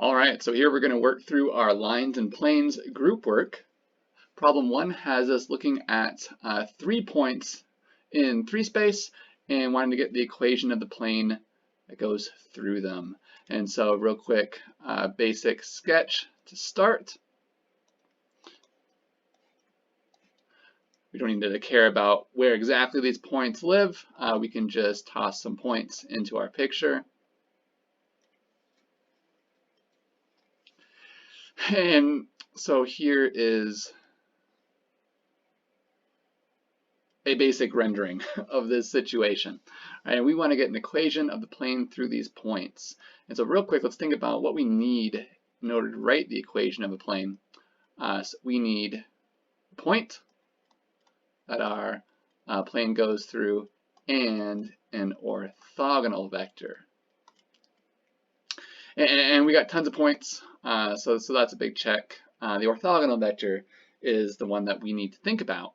All right, so here we're going to work through our lines and planes group work. Problem 1 has us looking at 3 points in 3 space and wanting to get the equation of the plane that goes through them. And so real quick, basic sketch to start. We don't need to care about where exactly these points live. We can just toss some points into our picture. And so here is a basic rendering of this situation. And we want to get an equation of the plane through these points. And so real quick, let's think about what we need in order to write the equation of a plane. So we need a point that our plane goes through and an orthogonal vector. And we got tons of points, so that's a big check. The orthogonal vector is the one that we need to think about.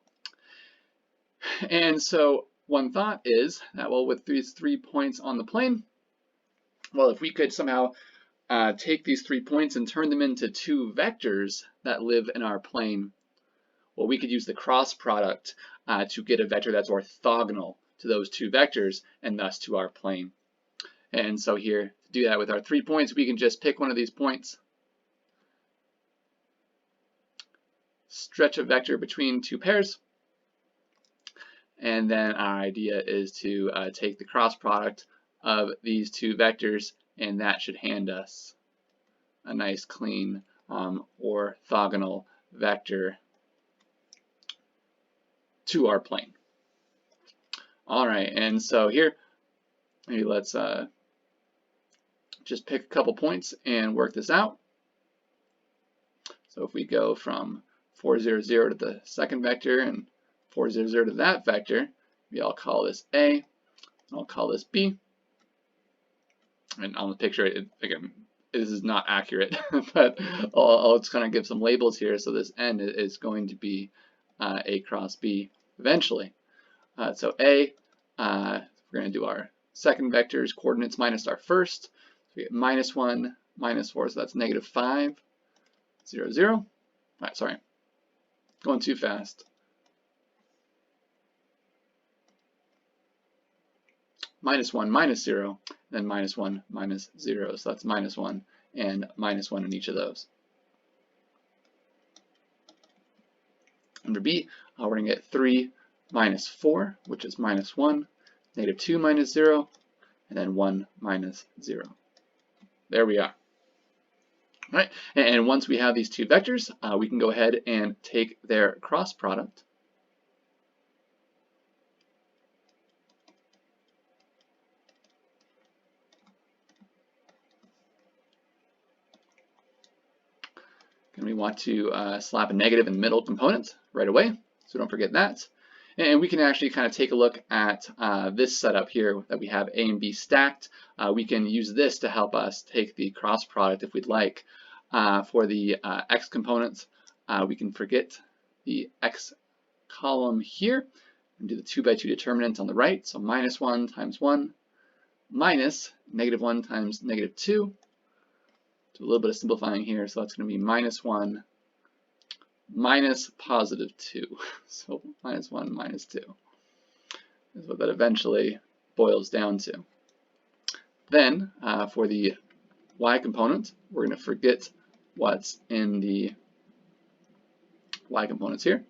And so one thought is that, well, with these 3 points on the plane, well, if we could somehow take these 3 points and turn them into 2 vectors that live in our plane, well, we could use the cross product to get a vector that's orthogonal to those 2 vectors and thus to our plane. And so here, to do that with our 3 points, we can just pick one of these points, stretch a vector between 2 pairs, and then our idea is to take the cross product of these 2 vectors, and that should hand us a nice clean orthogonal vector to our plane. All right, and so here, maybe let's just pick a couple points and work this out. So if we go from 4, 0, 0 to the second vector and 4, 0, 0 to that vector, maybe I'll call this A, and I'll call this B. And on the picture, again, this is not accurate, but I'll just kind of give some labels here. So this N is going to be A cross B eventually. So A, we're going to do our second vector's coordinates minus our first. So we get -1, -4, so that's -5, 0, 0. All right, sorry, going too fast. -1, -0, then -1, -0. So that's -1 and -1 in each of those. Under B, we're going to get 3 minus 4, which is -1, -2 minus 0, and then 1 minus 0. There we are. All right, and once we have these 2 vectors, we can go ahead and take their cross product. And we want to slap a negative in the middle component right away, so don't forget that. And we can actually kind of take a look at this setup here that we have A and B stacked. We can use this to help us take the cross product if we'd like. For the X components, we can forget the X column here and do the 2 by 2 determinant on the right. So -1 times 1 minus -1 times -2. Do a little bit of simplifying here, so that's going to be -1 minus +2. So -1 minus 2 is what that eventually boils down to. Then for the Y component, we're going to forget what's in the Y components here.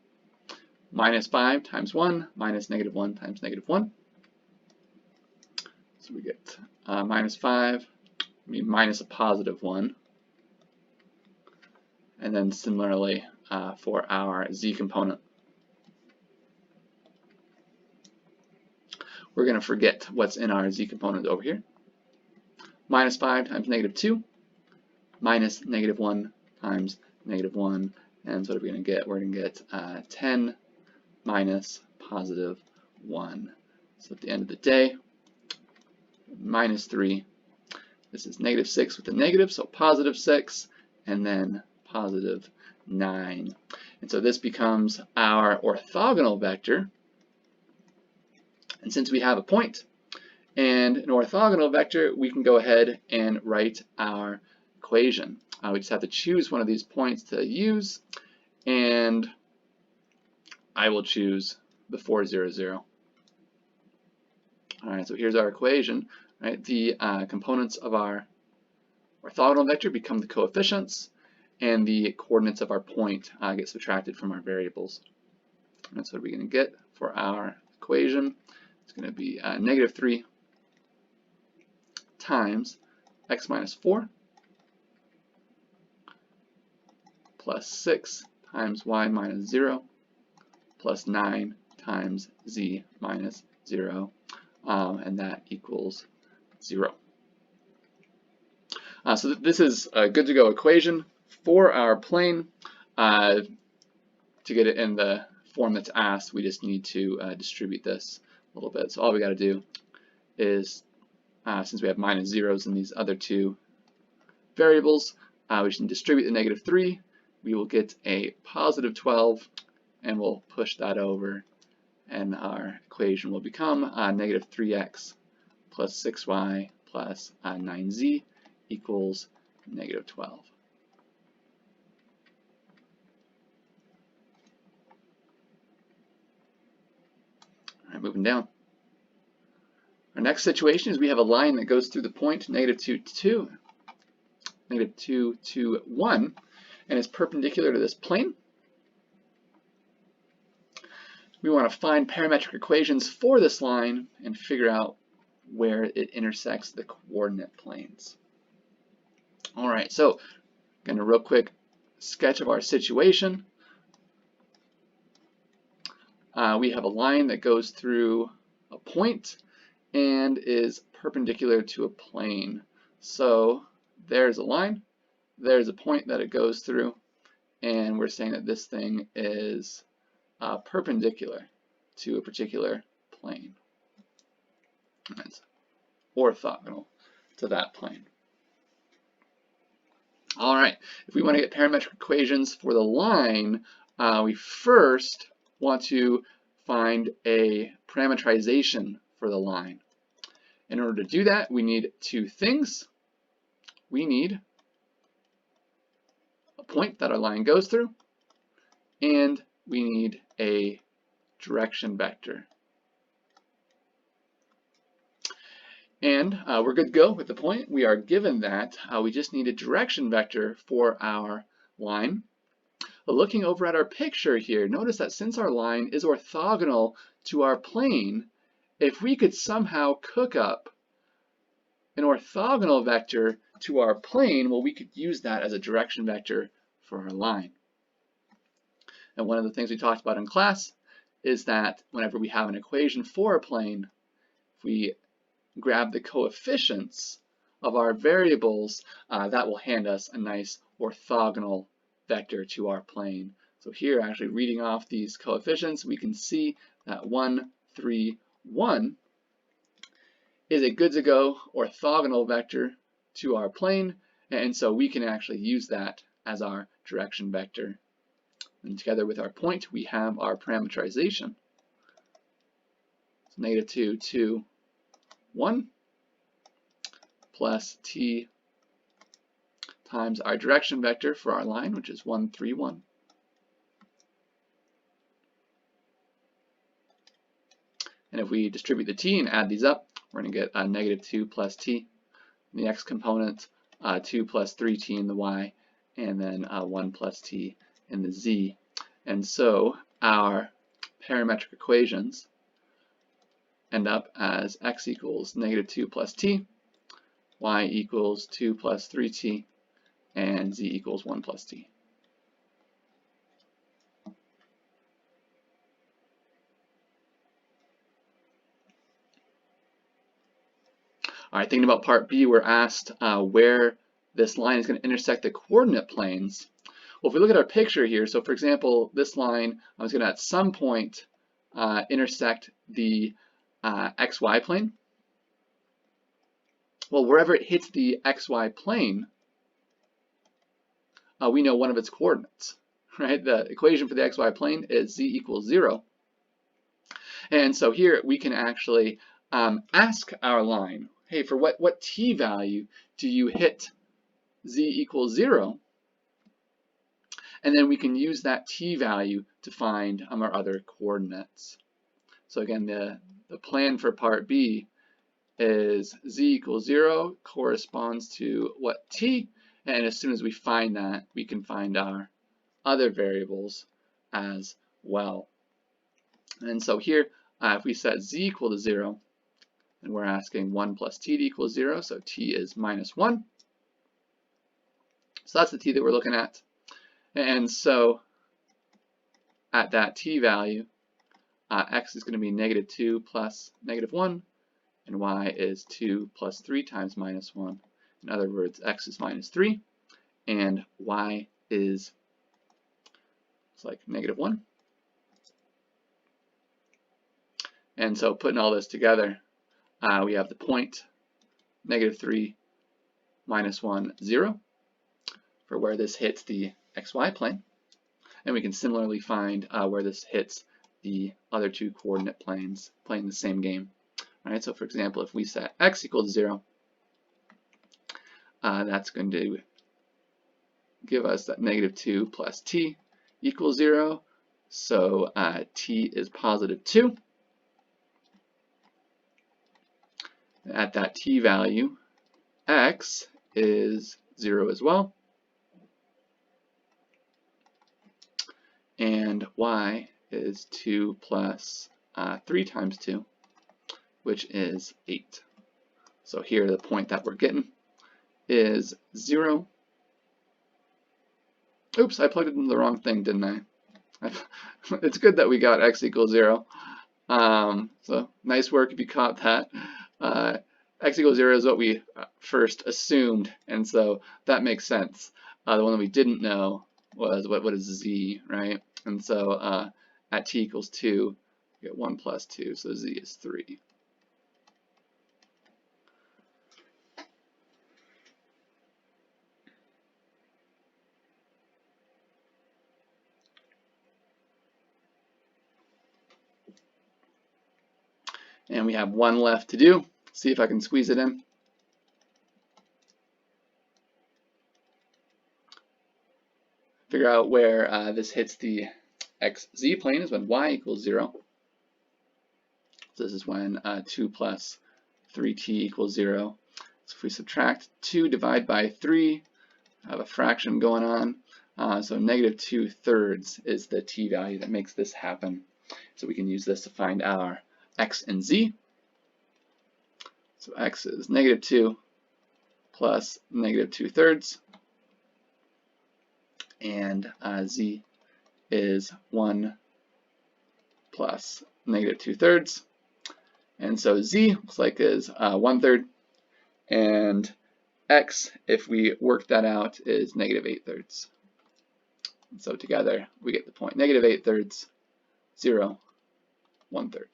-5 times 1 minus -1 times -1. So we get -5, minus a +1. And then similarly for our Z component, we're going to forget what's in our Z component over here. -5 times -2 minus -1 times -1. And so what are we going to get? We're going to get 10 minus +1. So at the end of the day, -3. This is -6 with a negative, so +6, and then +9. And so this becomes our orthogonal vector. And since we have a point and an orthogonal vector, we can go ahead and write our equation. We just have to choose one of these points to use, and I will choose the 4, 0, 0. All right, so here's our equation. Right, the components of our orthogonal vector become the coefficients, and the coordinates of our point get subtracted from our variables. And that's what we're going to get for our equation. It's going to be -3 times x minus 4 plus 6 times y minus 0 plus 9 times z minus 0, and that equals 0. So this is a good to go equation for our plane. To get it in the form that's asked, we just need to distribute this a little bit. So all we got to do is, since we have minus zeros in these other two variables, we should distribute the -3. We will get a positive 12, and we'll push that over, and our equation will become -3x plus 6y plus 9z equals -12. All right, moving down. Our next situation is we have a line that goes through the point -2, 2, -2, 2, 1, and is perpendicular to this plane. We want to find parametric equations for this line and figure out where it intersects the coordinate planes. All right, so again, a real quick sketch of our situation. We have a line that goes through a point and is perpendicular to a plane. So there's a line, there's a point that it goes through, and we're saying that this thing is perpendicular to a particular plane. It's orthogonal to that plane. All right, if we want to get parametric equations for the line, we first want to find a parametrization for the line. In order to do that, we need two things. We need a point that our line goes through, and we need a direction vector. And we're good to go with the point. We are given that we just need a direction vector for our line. But looking over at our picture here, notice that since our line is orthogonal to our plane, if we could somehow cook up an orthogonal vector to our plane, well, we could use that as a direction vector for our line. And one of the things we talked about in class is that whenever we have an equation for a plane, if we grab the coefficients of our variables, that will hand us a nice orthogonal vector to our plane. So here, actually reading off these coefficients, we can see that 1, 3, 1 is a good to go orthogonal vector to our plane, and so we can actually use that as our direction vector. And together with our point, we have our parametrization. So -2, 2, 1 plus t times our direction vector for our line, which is 1, 3, 1. And if we distribute the t and add these up, we're going to get -2 plus t in the x component, 2 plus 3t in the y, and then 1 plus t in the z. And so our parametric equations end up as x equals -2 plus t, y equals 2 plus 3t, and z equals 1 plus t. All right, thinking about part B, we're asked where this line is going to intersect the coordinate planes. Well, if we look at our picture here, so for example, this line is going to at some point intersect the xy plane. Well, wherever it hits the xy plane, we know one of its coordinates, right? The equation for the xy plane is z equals 0. And so here we can actually ask our line, hey, for what t value do you hit z equals 0, and then we can use that t value to find our other coordinates. So again, the plan for part B is z equals 0 corresponds to what t, and as soon as we find that, we can find our other variables as well. And so here, if we set z equal to 0, and we're asking 1 plus t equals 0, so t is minus 1. So that's the t that we're looking at. And so at that t value, x is going to be negative 2 plus negative 1, and y is 2 plus 3 times minus 1. In other words, x is minus 3, and y is like negative 1. And so putting all this together, we have the point negative 3 minus 1, 0 for where this hits the xy plane. And we can similarly find where this hits the other two coordinate planes playing the same game. All right, so for example, if we set x equals 0, that's going to give us that negative 2 plus t equals 0. So t is positive 2. At that t value, x is 0 as well. And y is 2 plus 3 times 2, which is 8. So here the point that we're getting is 0. Oops, I plugged in the wrong thing, didn't I? It's good that we got x equals 0. So nice work if you caught that. X equals 0 is what we first assumed, and so that makes sense. The one that we didn't know was what is z, right? And so at t equals 2, we get 1 plus 2, so z is 3. And we have one left to do. See if I can squeeze it in. Figure out where this hits the xz plane is when y equals 0. So this is when 2 plus 3t equals 0. So if we subtract 2, divide by 3, I have a fraction going on. So negative 2/3 is the t value that makes this happen. So we can use this to find our x and z. So x is negative 2 plus negative 2/3. And z is 1 plus negative 2/3. And so z looks like is 1/3. And x, if we work that out, is negative 8/3. And so together we get the point negative 8/3, 0, 1/3.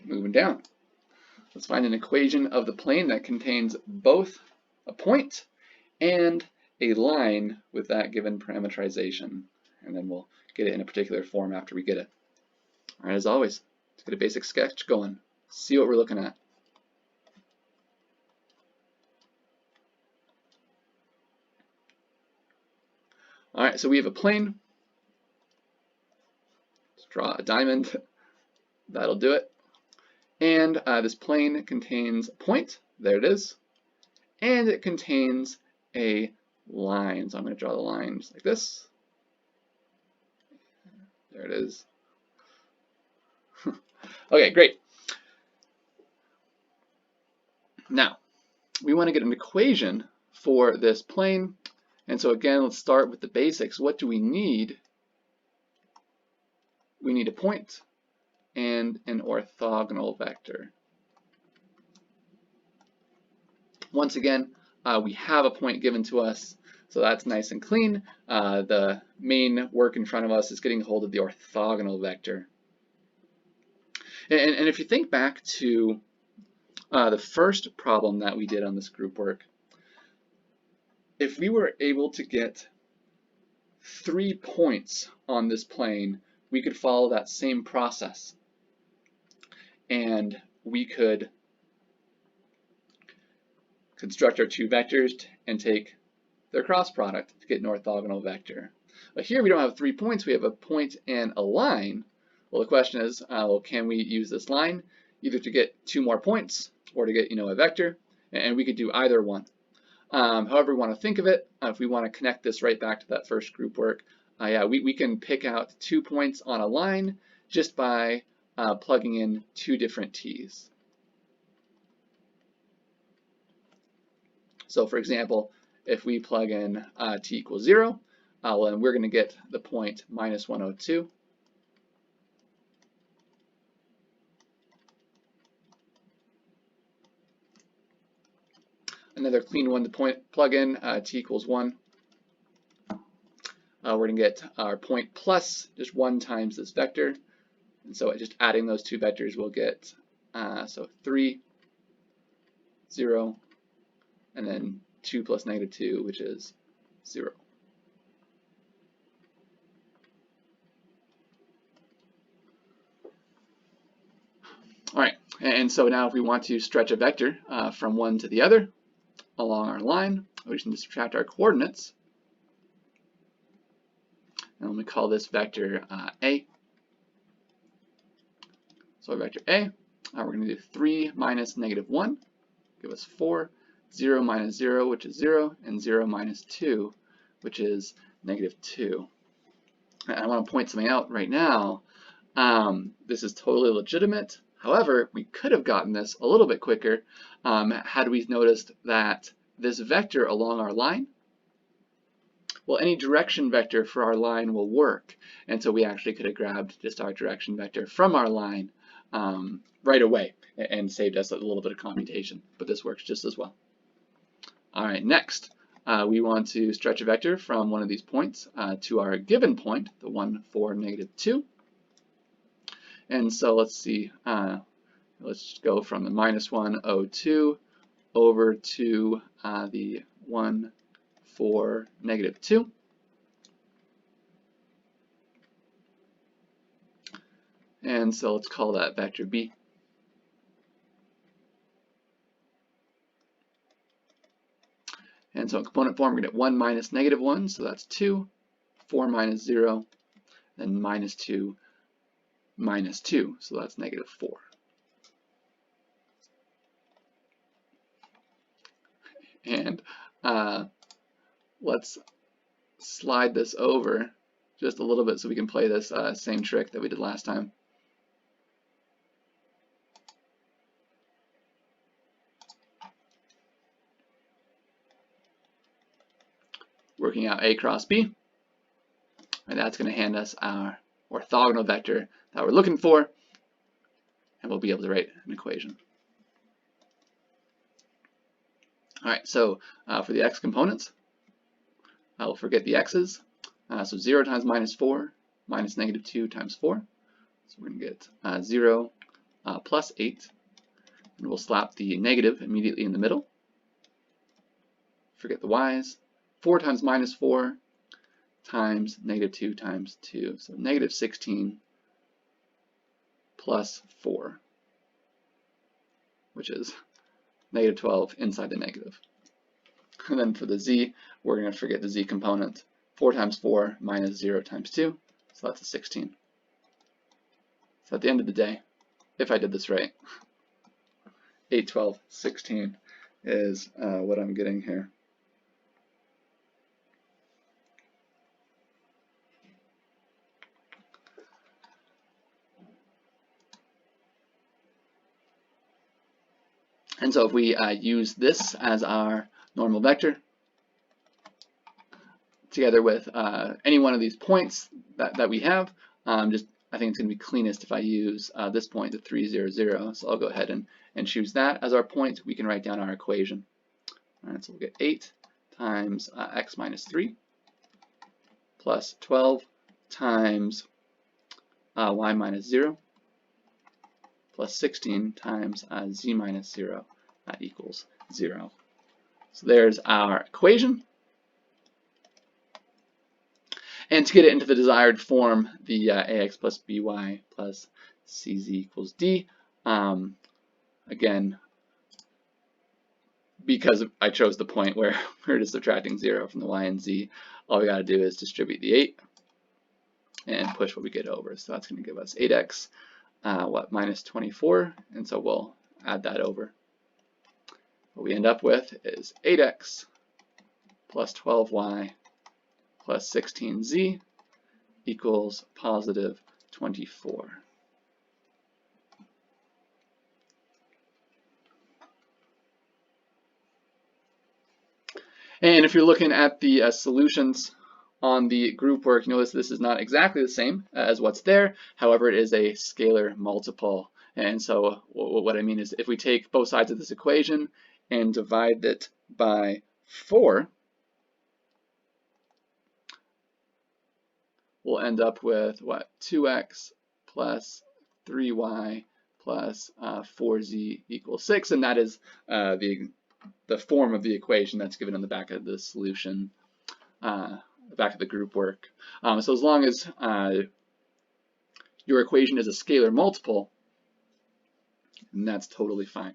Moving down, let's find an equation of the plane that contains both a point and a line with that given parameterization, and then we'll get it in a particular form after we get it. All right, as always, let's get a basic sketch going, see what we're looking at. All right, so we have a plane. Let's draw a diamond. That'll do it. And this plane contains a point. There it is. And it contains a line. So I'm going to draw the line just like this. There it is. Okay, great. Now, we want to get an equation for this plane. And so again, let's start with the basics. What do we need? We need a point and an orthogonal vector. Once again, we have a point given to us, so that's nice and clean. The main work in front of us is getting hold of the orthogonal vector. And if you think back to the first problem that we did on this group work, if we were able to get 3 points on this plane, we could follow that same process. And we could construct our two vectors and take their cross product to get an orthogonal vector. But here we don't have 3 points, we have a point and a line. Well, the question is, well, can we use this line either to get 2 more points or to get a vector? And we could do either one. However we want to think of it, if we want to connect this right back to that first group work, yeah, we can pick out 2 points on a line just by plugging in 2 different t's. So for example, if we plug in t equals 0, well, then we're going to get the point -102. Another clean one to plug in, t equals 1. We're going to get our point plus just 1 times this vector. And so just adding those 2 vectors, we'll get so 3, 0, and then 2 plus -2, which is 0. All right, and so now if we want to stretch a vector from one to the other along our line, we just need to subtract our coordinates. And we call this vector A. So our vector A, we're going to do 3 minus -1, give us 4, 0 minus 0, which is 0, and 0 minus 2, which is -2. And I want to point something out right now. This is totally legitimate. However, we could have gotten this a little bit quicker had we noticed that this vector along our line, well, any direction vector for our line will work. And so we actually could have grabbed just our direction vector from our line right away and saved us a little bit of computation. But this works just as well. All right, next, we want to stretch a vector from one of these points to our given point, the one, 4, -2. And so let's see, let's go from the -102 over to the 1, 4, -2. And so let's call that vector B. And so in component form, we're going to get 1 minus -1, so that's 2, 4 minus 0, then -2 minus 2, so that's -4. And let's slide this over just a little bit so we can play this same trick that we did last time. Working out A cross B, and that's going to hand us our orthogonal vector that we're looking for, and we'll be able to write an equation. All right, so for the x components, I'll forget the x's. So 0 times -4 minus -2 times 4. So we're going to get 0 plus 8, and we'll slap the negative immediately in the middle. Forget the y's. 4 times -4 times -2 times 2, so -16 plus 4, which is -12 inside the negative. And then for the z, we're going to forget the z component. 4 times 4 minus 0 times 2, so that's a 16. So at the end of the day, if I did this right, 8, 12, 16 is what I'm getting here. And so if we use this as our normal vector, together with any one of these points that we have, I think it's going to be cleanest if I use this point, the 3, 0, 0. So I'll go ahead and choose that as our point. We can write down our equation. All right, so we'll get 8 times x minus 3 plus 12 times y minus 0 plus 16 times z minus 0 equals 0. So there's our equation. And to get it into the desired form, the ax plus by plus cz equals d, again, because I chose the point where we're just subtracting 0 from the y and z, all we got to do is distribute the 8 and push what we get over. So that's going to give us 8x, minus 24, and so we'll add that over. What we end up with is 8x plus 12y plus 16z equals positive 24. And if you're looking at the solutions on the group work, you notice this is not exactly the same as what's there. However, it is a scalar multiple. And so what I mean is if we take both sides of this equation and divide it by 4, we'll end up with what? 2x plus 3y plus 4z equals 6, and that is the form of the equation that's given on the back of the solution, the back of the group work. So as long as your equation is a scalar multiple, then that's totally fine.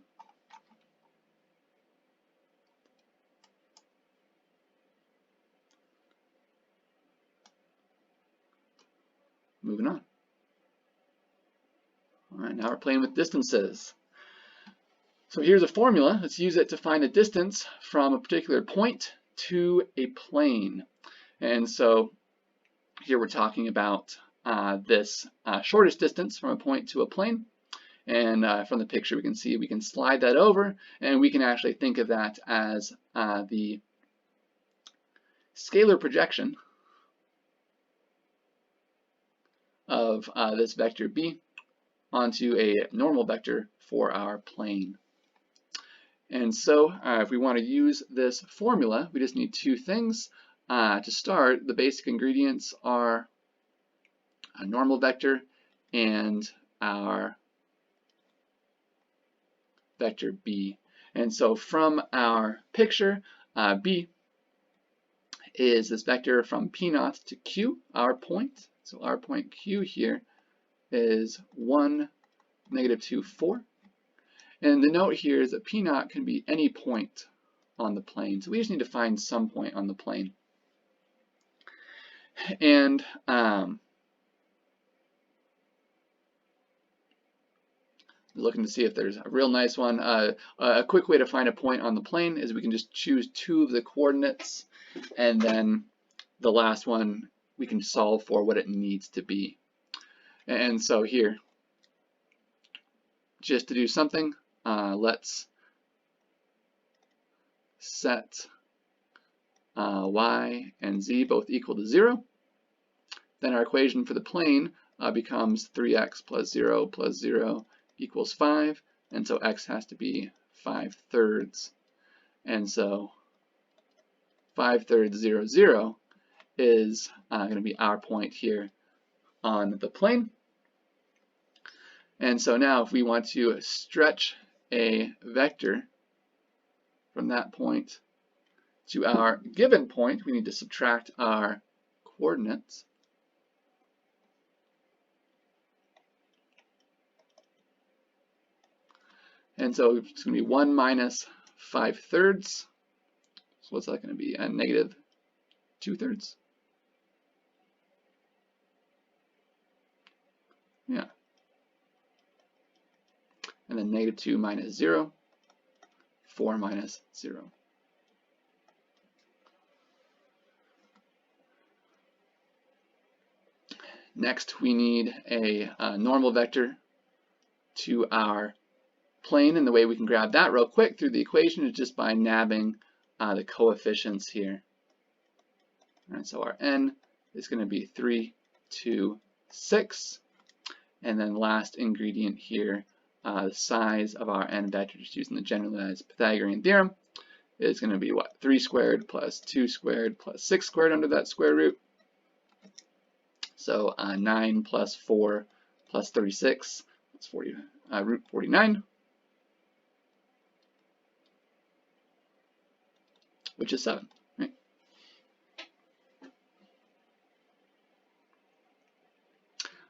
Moving on. All right, now we're playing with distances. So here's a formula. Let's use it to find the distance from a particular point to a plane. And so here we're talking about this shortest distance from a point to a plane. And from the picture we can see we can slide that over, and we can actually think of that as the scalar projection of this vector b onto a normal vector for our plane. And so if we want to use this formula, we just need two things. To start, the basic ingredients are a normal vector and our vector b. And so from our picture, b is this vector from p naught to q, our point. So our point q here is 1, -2, 4. And the note here is that p naught can be any point on the plane. So we just need to find some point on the plane. And looking to see if there's a real nice one. A quick way to find a point on the plane is we can just choose 2 of the coordinates, and then the last one we can solve for what it needs to be. And so here, just to do something, let's set y and z both equal to 0. Then our equation for the plane becomes 3x plus 0 plus 0 equals 5, and so x has to be 5/3. And so 5/3, 0, 0 is going to be our point here on the plane. And so now if we want to stretch a vector from that point to our given point, we need to subtract our coordinates. And so it's going to be 1 minus 5/3. So what's that going to be? A -2/3. Yeah. And then -2 minus 0, 4 minus 0. Next, we need a normal vector to our plane, and the way we can grab that real quick through the equation is just by nabbing the coefficients here. All right, so our n is going to be 3, 2, 6, and then last ingredient here, the size of our n vector, just using the generalized Pythagorean theorem, is going to be what? 3 squared plus 2 squared plus 6 squared under that square root. So 9 plus 4 plus 36, that's root 49. Which is 7, right?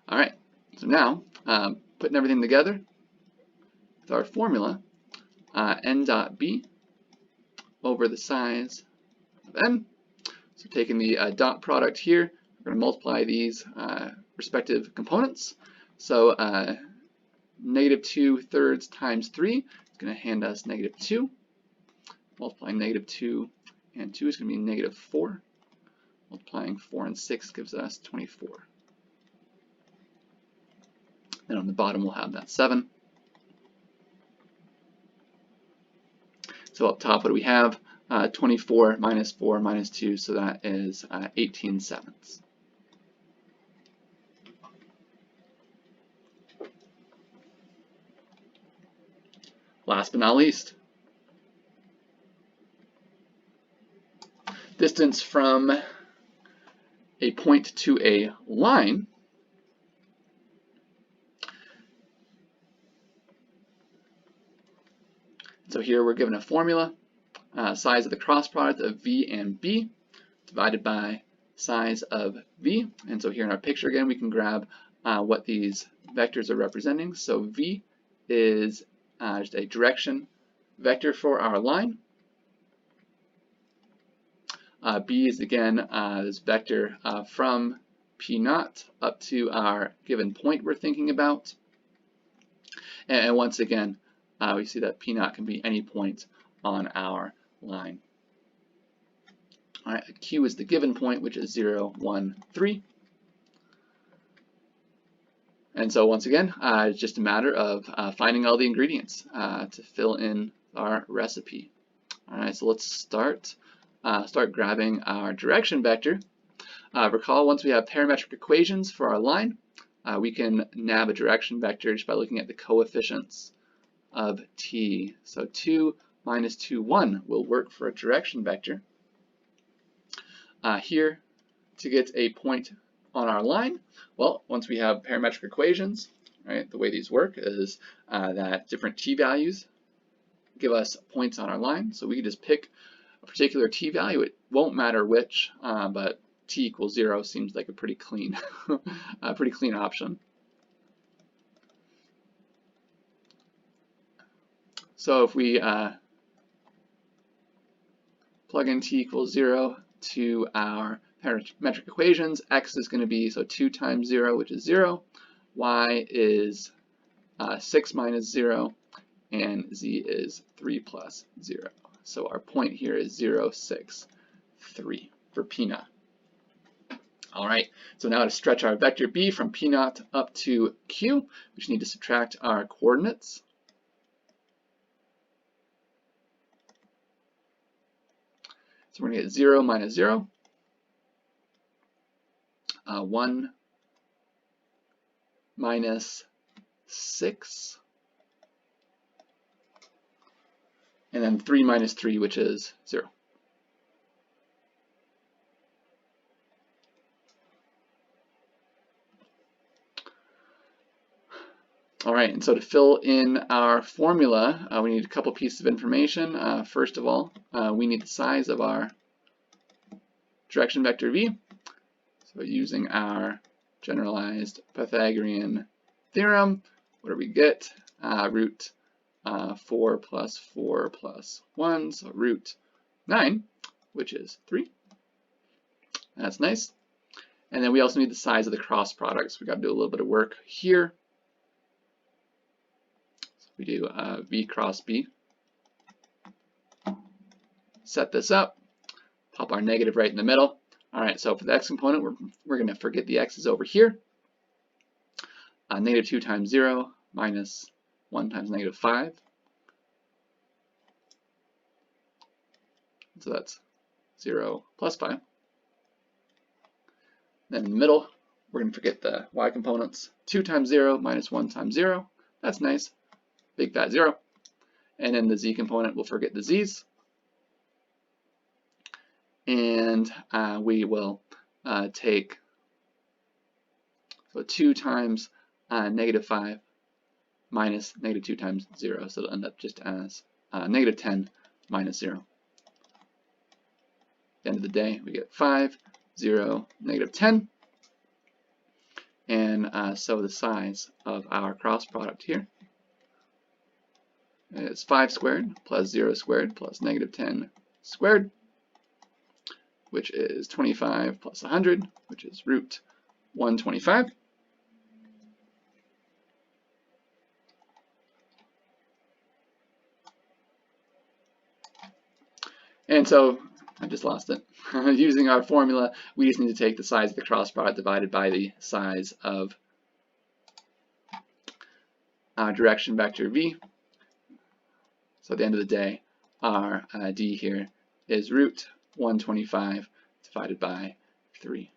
All right, so now putting everything together with our formula, n dot b over the size of n. So taking the dot product here, we're going to multiply these respective components. So -2/3 times 3 is going to hand us -2. Multiplying -2 and 2 is going to be -4. Multiplying 4 and 6 gives us 24. And on the bottom we'll have that 7. So up top, what do we have? 24 minus 4 minus 2, so that is 18/7. Last but not least, distance from a point to a line. So here we're given a formula, size of the cross product of v and b divided by size of v. And so here in our picture again, we can grab what these vectors are representing. So v is just a direction vector for our line. B is again this vector from P naught up to our given point we're thinking about. And once again, we see that P naught can be any point on our line. All right, Q is the given point, which is 0, 1, 3. And so once again, it's just a matter of finding all the ingredients to fill in our recipe. All right, so let's start grabbing our direction vector. Recall, once we have parametric equations for our line, we can nab a direction vector just by looking at the coefficients of t. So 2 minus 2, 1 will work for a direction vector. Here, to get a point on our line, well, once we have parametric equations, right, the way these work is that different t values give us points on our line. So we can just pick a particular t value. It won't matter which, but t equals 0 seems like a pretty clean, option. So if we plug in t equals 0 to our parametric equations, x is going to be 2 times 0, which is 0. Y is 6 minus 0, and z is 3 plus 0. So our point here is 0, 6, 3 for P naught. All right, so now to stretch our vector b from P naught up to Q, we just need to subtract our coordinates. So we're going to get 0 minus 0, 1 minus 6, and then 3 minus 3, which is 0. All right, and so to fill in our formula, we need a couple pieces of information. First of all, we need the size of our direction vector v. So using our generalized Pythagorean theorem, what do we get? Root 4 plus 4 plus 1, so root 9, which is 3. That's nice. And then we also need the size of the cross products. We've got to do a little bit of work here. So we do v cross b. Set this up, pop our negative right in the middle. All right, so for the x component, we're going to forget the x's over here. -2 times 0 minus 1 times -5. So that's 0 plus 5. Then in the middle, we're going to forget the y components. 2 times 0 minus 1 times 0. That's nice. Big fat 0. And then the z component, we'll forget the z's. And we will take 2 times -5 minus -2 times 0. So it'll end up just as -10 minus 0. At the end of the day, we get 5, 0, -10. And so the size of our cross product here is 5 squared plus 0 squared plus negative 10 squared, which is 25 plus 100, which is root 125. And so I just lost it. Using our formula, we just need to take the size of the cross product divided by the size of our direction vector v. So at the end of the day, our d here is root 125 divided by 3.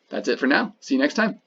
That's it for now. See you next time.